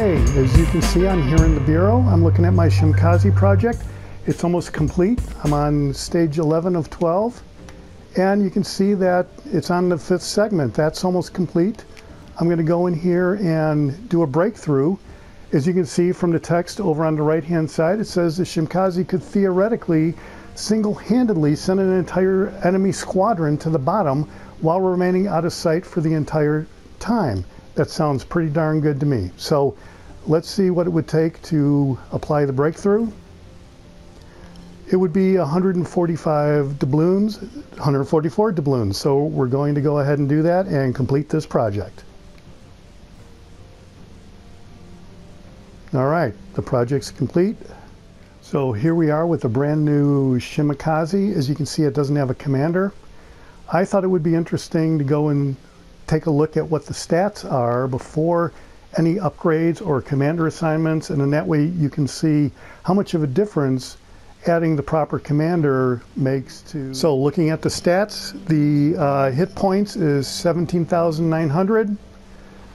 Okay, as you can see, I'm here in the Bureau. I'm looking at my Shimakaze project. It's almost complete. I'm on stage 11 of 12. And you can see that it's on the 5th segment. That's almost complete. I'm going to go in here and do a breakthrough. As you can see from the text over on the right-hand side, it says the Shimakaze could theoretically single-handedly send an entire enemy squadron to the bottom while remaining out of sight for the entire time. That sounds pretty darn good to me. So let's see what it would take to apply the breakthrough. It would be 145 doubloons, 144 doubloons. So we're going to go ahead and do that and complete this project. All right, the project's complete. So here we are with a brand new Shimakaze. As you can see, it doesn't have a commander. I thought it would be interesting to go and take a look at what the stats are before any upgrades or commander assignments, and in that way you can see how much of a difference adding the proper commander makes to... So looking at the stats, the hit points is 17,900.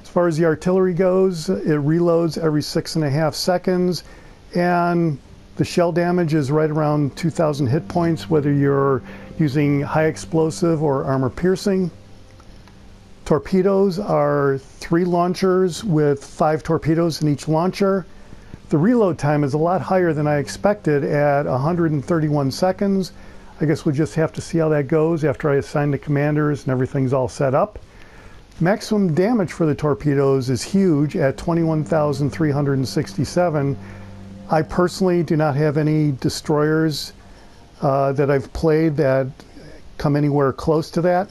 As far as the artillery goes, it reloads every 6.5 seconds, and the shell damage is right around 2,000 hit points, whether you're using high explosive or armor piercing. Torpedoes are 3 launchers with 5 torpedoes in each launcher. The reload time is a lot higher than I expected at 131 seconds. I guess we'll just have to see how that goes after I assign the commanders and everything's all set up. Maximum damage for the torpedoes is huge at 21,367. I personally do not have any destroyers that I've played that come anywhere close to that.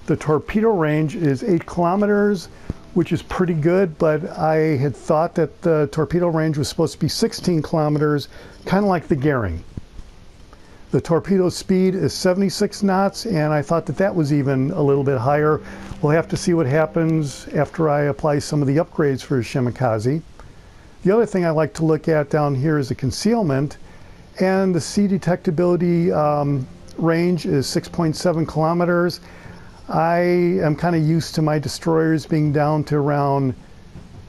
The torpedo range is 8 kilometers, which is pretty good, but I had thought that the torpedo range was supposed to be 16 kilometers, kind of like the Goering. The torpedo speed is 76 knots, and I thought that that was even a little bit higher. We'll have to see what happens after I apply some of the upgrades for Shimakaze. The other thing I like to look at down here is the concealment, and the sea detectability range is 6.7 kilometers. I am kind of used to my destroyers being down to around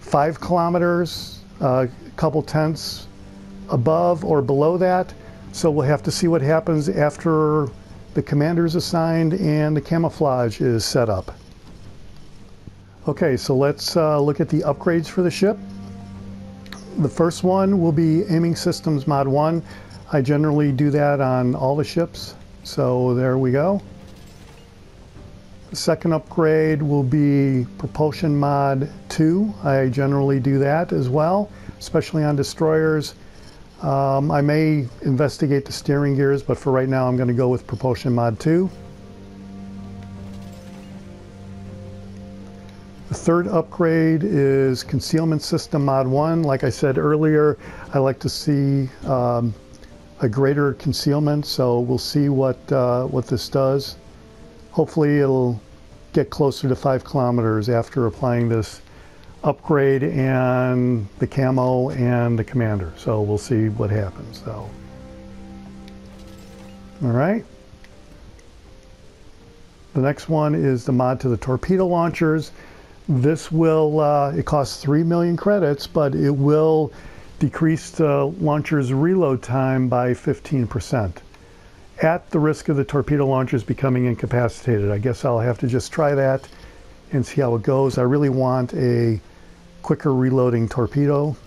5 kilometers, a couple tenths above or below that. So we'll have to see what happens after the commander is assigned and the camouflage is set up. Okay, so let's look at the upgrades for the ship. The first one will be Aiming Systems Mod 1. I generally do that on all the ships. So there we go. The second upgrade will be Propulsion Mod 2. I generally do that as well, especially on destroyers. I may investigate the steering gears, but for right now I'm going to go with Propulsion Mod 2. The third upgrade is Concealment System Mod 1. Like I said earlier, I like to see a greater concealment, so we'll see what this does. Hopefully it'll get closer to 5 kilometers after applying this upgrade and the camo and the commander. So we'll see what happens. So, all right. The next one is the mod to the torpedo launchers. This will, it costs 3 million credits, but it will decrease the launcher's reload time by 15%. At the risk of the torpedo launchers becoming incapacitated. I guess I'll have to just try that and see how it goes. I really want a quicker reloading torpedo.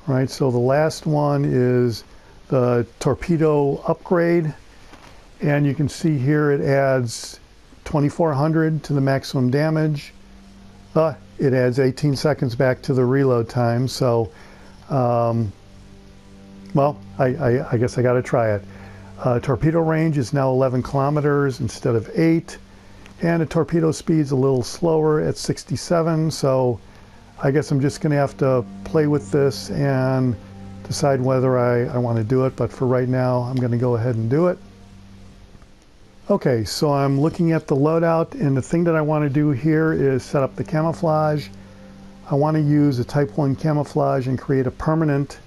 All right, so the last one is the Torpedo Upgrade, and you can see here it adds 2,400 to the maximum damage. It adds 18 seconds back to the reload time, so well, I guess I got to try it. Torpedo range is now 11 kilometers instead of 8, and the torpedo speed's a little slower at 67, so I guess I'm just going to have to play with this and decide whether I want to do it, but for right now I'm going to go ahead and do it. Okay, so I'm looking at the loadout, and the thing that I want to do here is set up the camouflage. I want to use a Type 1 camouflage and create a permanent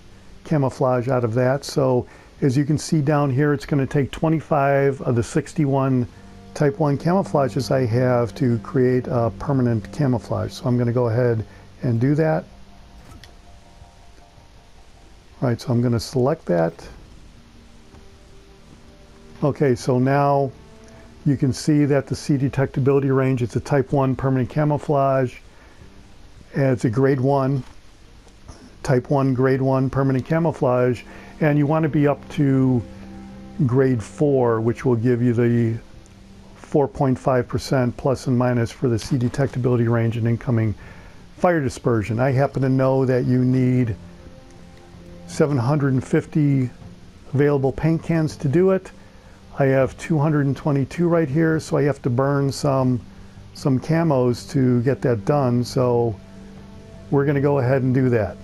camouflage out of that. So as you can see down here, it's going to take 25 of the 61 Type 1 camouflages I have to create a permanent camouflage. So I'm going to go ahead and do that. All right, so I'm going to select that. Okay, so now you can see that the C detectability range, it's a type 1 permanent camouflage, and it's a grade 1, type 1, grade 1 permanent camouflage, and you want to be up to grade 4, which will give you the 4.5% plus and minus for the C detectability range and incoming fire dispersion. I happen to know that you need 750 available paint cans to do it. I have 222 right here, so I have to burn some camos to get that done, so we're going to go ahead and do that.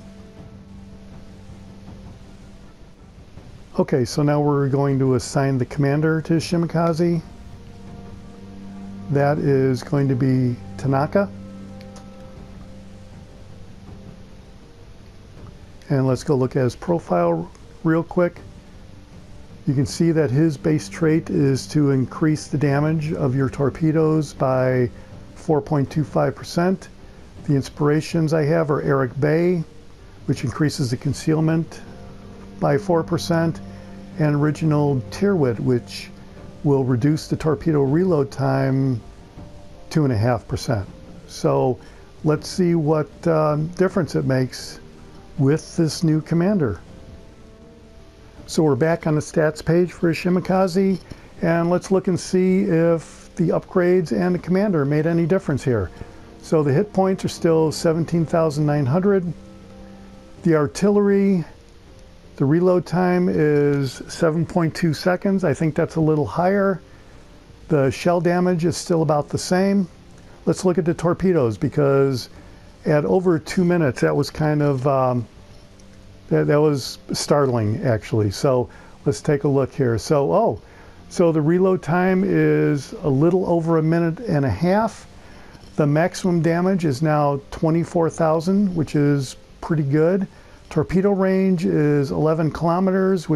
Okay, so now we're going to assign the commander to Shimakaze. That is going to be Tanaka. And let's go look at his profile real quick. You can see that his base trait is to increase the damage of your torpedoes by 4.25%. The inspirations I have are Eric Bay, which increases the concealment by 4%, and original Tyrwhitt, which will reduce the torpedo reload time 2.5%. So let's see what difference it makes with this new commander. So we're back on the stats page for Shimakaze, and let's look and see if the upgrades and the commander made any difference here. So the hit points are still 17,900. The artillery, the reload time is 7.2 seconds. I think that's a little higher. The shell damage is still about the same. Let's look at the torpedoes, because at over 2 minutes, that was kind of that was startling, actually. So let's take a look here. So the reload time is a little over 1.5 minutes. The maximum damage is now 24,000, which is pretty good. Torpedo range is 11 kilometers,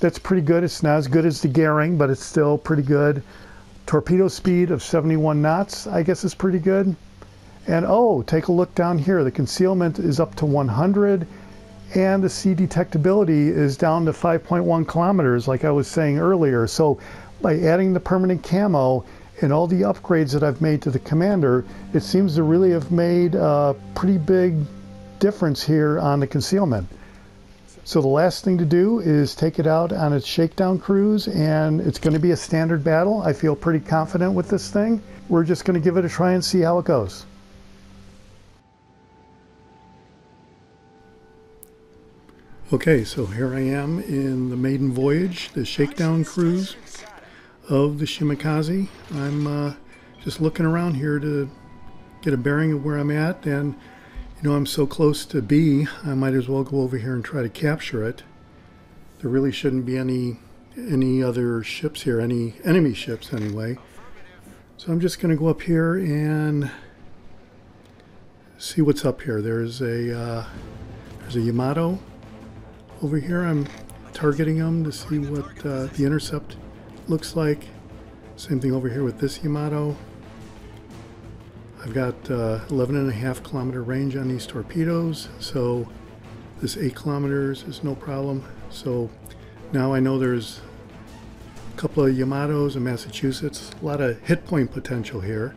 that's pretty good. It's not as good as the Goering, but it's still pretty good. Torpedo speed of 71 knots, I guess, is pretty good. And take a look down here. The concealment is up to 100, and the C detectability is down to 5.1 kilometers, like I was saying earlier. So by adding the permanent camo and all the upgrades that I've made to the commander, it seems to really have made a pretty big difference here on the concealment. So the last thing to do is take it out on its shakedown cruise, and it's going to be a standard battle. I feel pretty confident with this thing. We're just going to give it a try and see how it goes. Okay, so here I am in the maiden voyage, the shakedown cruise of the Shimakaze. I'm just looking around here to get a bearing of where I'm at, and you know, I'm so close to B, I might as well go over here and try to capture it. There really shouldn't be any other ships here, any enemy ships anyway. So I'm just going to go up here and see what's up here. There's a Yamato over here. I'm targeting them to see what the intercept looks like. Same thing over here with this Yamato. I've got 11.5 kilometer range on these torpedoes, so this 8 kilometers is no problem. So now I know there's a couple of Yamatos in Massachusetts, a lot of hit point potential here.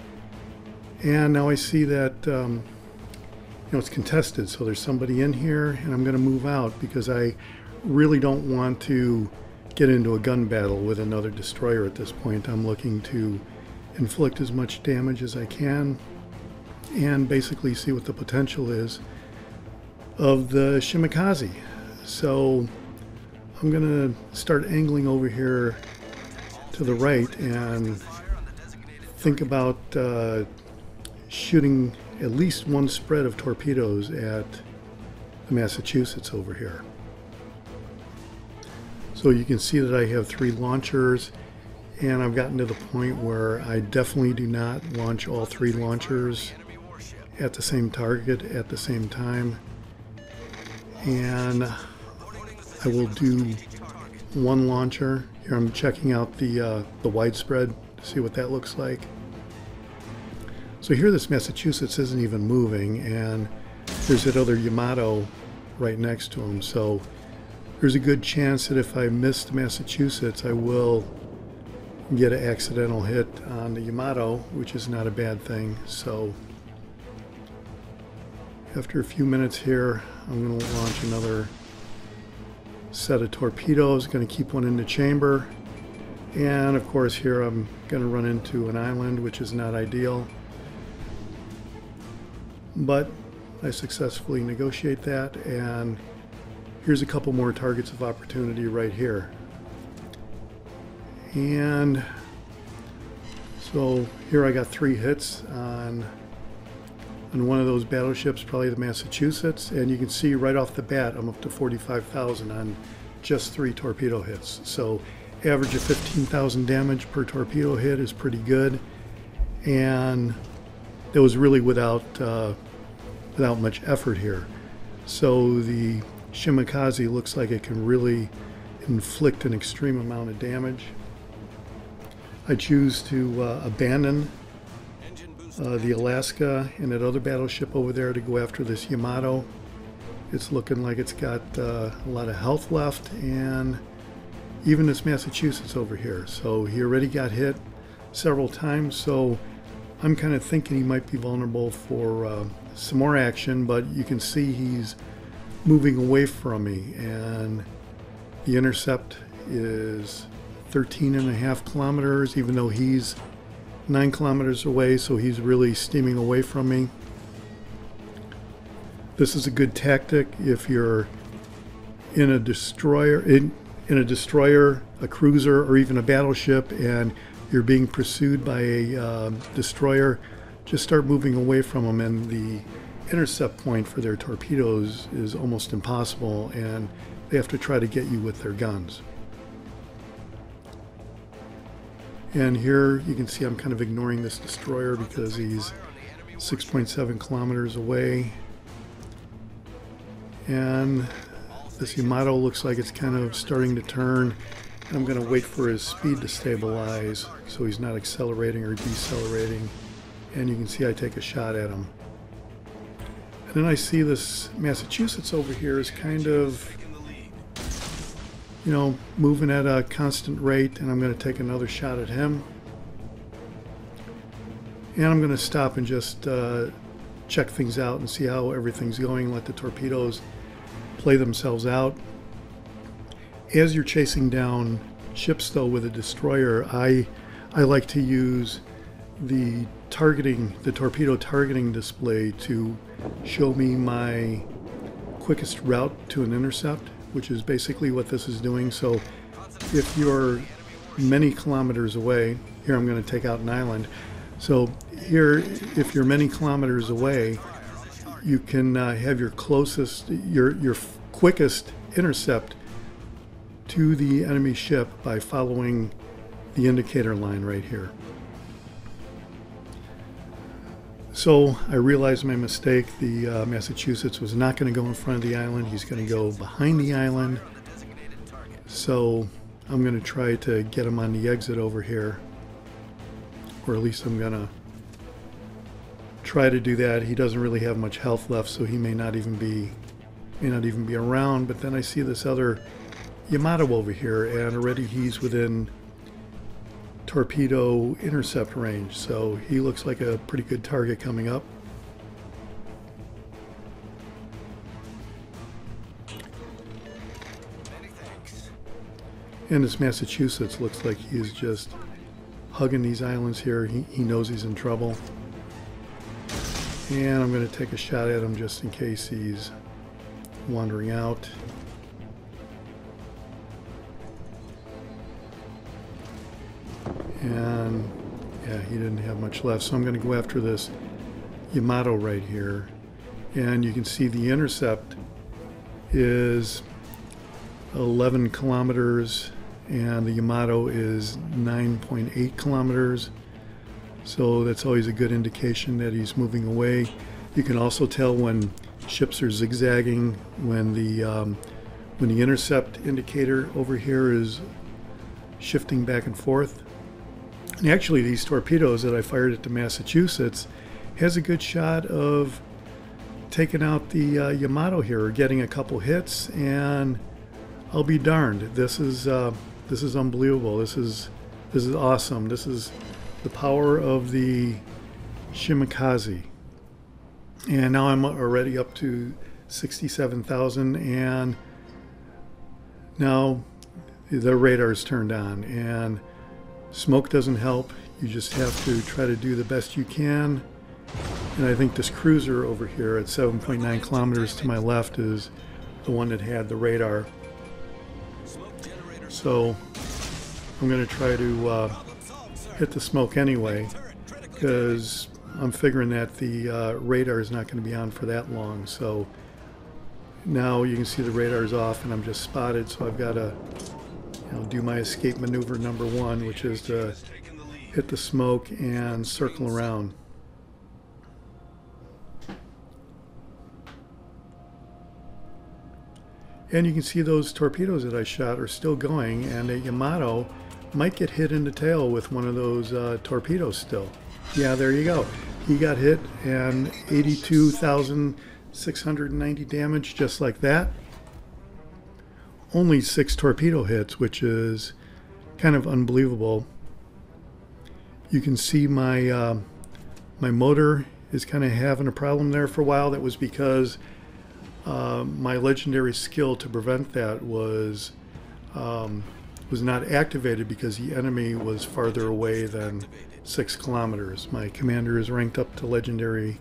And now I see that you know, it's contested, so there's somebody in here, and I'm going to move out because I really don't want to get into a gun battle with another destroyer at this point. I'm looking to inflict as much damage as I can and basically see what the potential is of the Shimakaze. So I'm going to start angling over here to the right and think about shooting at least one spread of torpedoes at the Massachusetts over here. So you can see that I have 3 launchers, and I've gotten to the point where I definitely do not launch all 3 launchers at the same target at the same time. And I will do one launcher. Here I'm checking out the widespread to see what that looks like. So here this Massachusetts isn't even moving, and there's that other Yamato right next to him. So there's a good chance that if I missed Massachusetts, I will get an accidental hit on the Yamato, which is not a bad thing. So after a few minutes here, I'm going to launch another set of torpedoes. Going to keep one in the chamber, and of course here I'm going to run into an island, which is not ideal, but I successfully negotiate that, and here's a couple more targets of opportunity right here. And so here I got 3 hits on one of those battleships, probably the Massachusetts, and you can see right off the bat I'm up to 45,000 on just 3 torpedo hits. So average of 15,000 damage per torpedo hit is pretty good, and it was really without much effort here. So the Shimakaze looks like it can really inflict an extreme amount of damage. I choose to abandon the Alaska and that other battleship over there to go after this Yamato. It's looking like it's got a lot of health left, and even this Massachusetts over here. So he already got hit several times, so I'm kind of thinking he might be vulnerable for some more action, but you can see he's moving away from me, and the intercept is 13.5 kilometers, even though he's 9 kilometers away, so he's really steaming away from me. This is a good tactic if you're in a destroyer, a cruiser, or even a battleship, and you're being pursued by a destroyer. Just start moving away from them, and the intercept point for their torpedoes is almost impossible, and they have to try to get you with their guns. And here you can see I'm kind of ignoring this destroyer because he's 6.7 kilometers away. And this Yamato looks like it's kind of starting to turn. I'm going to wait for his speed to stabilize so he's not accelerating or decelerating. And you can see I take a shot at him. And then I see this Massachusetts over here is kind of, you know, moving at a constant rate, and I'm going to take another shot at him. And I'm going to stop and just check things out and see how everything's going, let the torpedoes play themselves out. As you're chasing down ships, though, with a destroyer, I like to use the torpedo targeting display to show me my quickest route to an intercept, which is basically what this is doing. So if you're many kilometers away, here I'm going to take out an island. So here, if you're many kilometers away, you can have your closest, your quickest intercept to the enemy ship by following the indicator line right here. So I realized my mistake. The Massachusetts was not going to go in front of the island. He's going to go behind the island. So I'm going to try to get him on the exit over here, or at least I'm going to try to do that. He doesn't really have much health left, so he may not even be around. But then I see this other Yamato over here, and already he's within torpedo intercept range, so he looks like a pretty good target coming up. And this Massachusetts looks like he's just hugging these islands here. He knows he's in trouble. And I'm going to take a shot at him just in case he's wandering out. And yeah, he didn't have much left, so I'm going to go after this Yamato right here. And you can see the intercept is 11 kilometers and the Yamato is 9.8 kilometers. So that's always a good indication that he's moving away. You can also tell when ships are zigzagging, when the when the intercept indicator over here is shifting back and forth. And actually these torpedoes that I fired at the Massachusetts has a good shot of taking out the Yamato here, or getting a couple hits, and I'll be darned. This is unbelievable. This is awesome. This is the power of the Shimakaze. And now I'm already up to 67,000, and now the radar's turned on, and smoke doesn't help. You just have to try to do the best you can. And I think this cruiser over here at 7.9 kilometers to my left is the one that had the radar. So I'm going to try to hit the smoke anyway, because I'm figuring that the radar is not going to be on for that long. So now you can see the radar's off and I'm just spotted, so I've got to do my escape maneuver number one, which is to hit the smoke and circle around. And you can see those torpedoes that I shot are still going, and a Yamato might get hit in the tail with one of those torpedoes still. Yeah, there you go. He got hit, and 82,690 damage just like that. Only 6 torpedo hits, which is kind of unbelievable. You can see my my motor is kind of having a problem there for a while. That was because my legendary skill to prevent that was not activated because the enemy was farther away than 6 kilometers. My commander is ranked up to legendary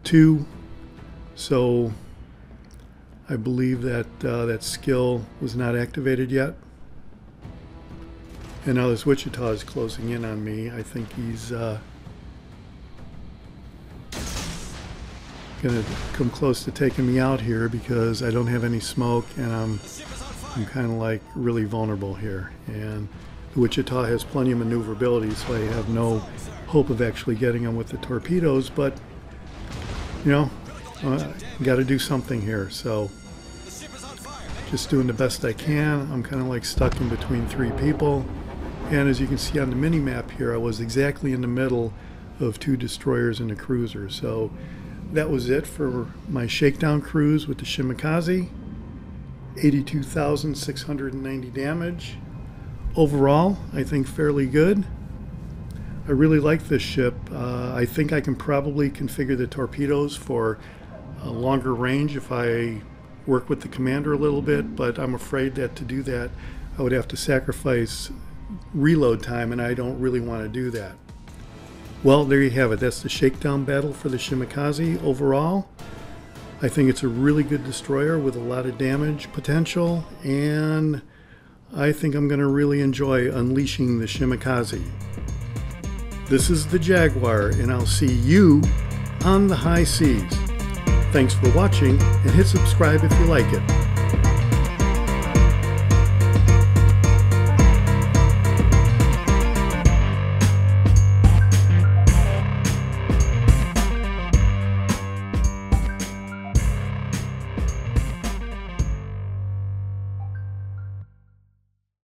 2, so I believe that that skill was not activated yet. And now this Wichita is closing in on me. I think he's gonna come close to taking me out here because I don't have any smoke, and I'm kind of like really vulnerable here. And the Wichita has plenty of maneuverability, so I have no hope of actually getting him with the torpedoes. But got to do something here. So just doing the best I can. I'm kind of like stuck in between 3 people. And as you can see on the mini map here, I was exactly in the middle of 2 destroyers and a cruiser. So that was it for my shakedown cruise with the Shimakaze. 82,690 damage. Overall, I think fairly good. I really like this ship. I think I can probably configure the torpedoes for a longer range if I work with the commander a little bit, but I'm afraid that to do that I would have to sacrifice reload time, and I don't really want to do that. Well, there you have it. That's the shakedown battle for the Shimakaze. Overall, I think it's a really good destroyer with a lot of damage potential, and I think I'm going to really enjoy unleashing the Shimakaze. This is the Jaguar, and I'll see you on the high seas. Thanks for watching, and hit subscribe if you like it.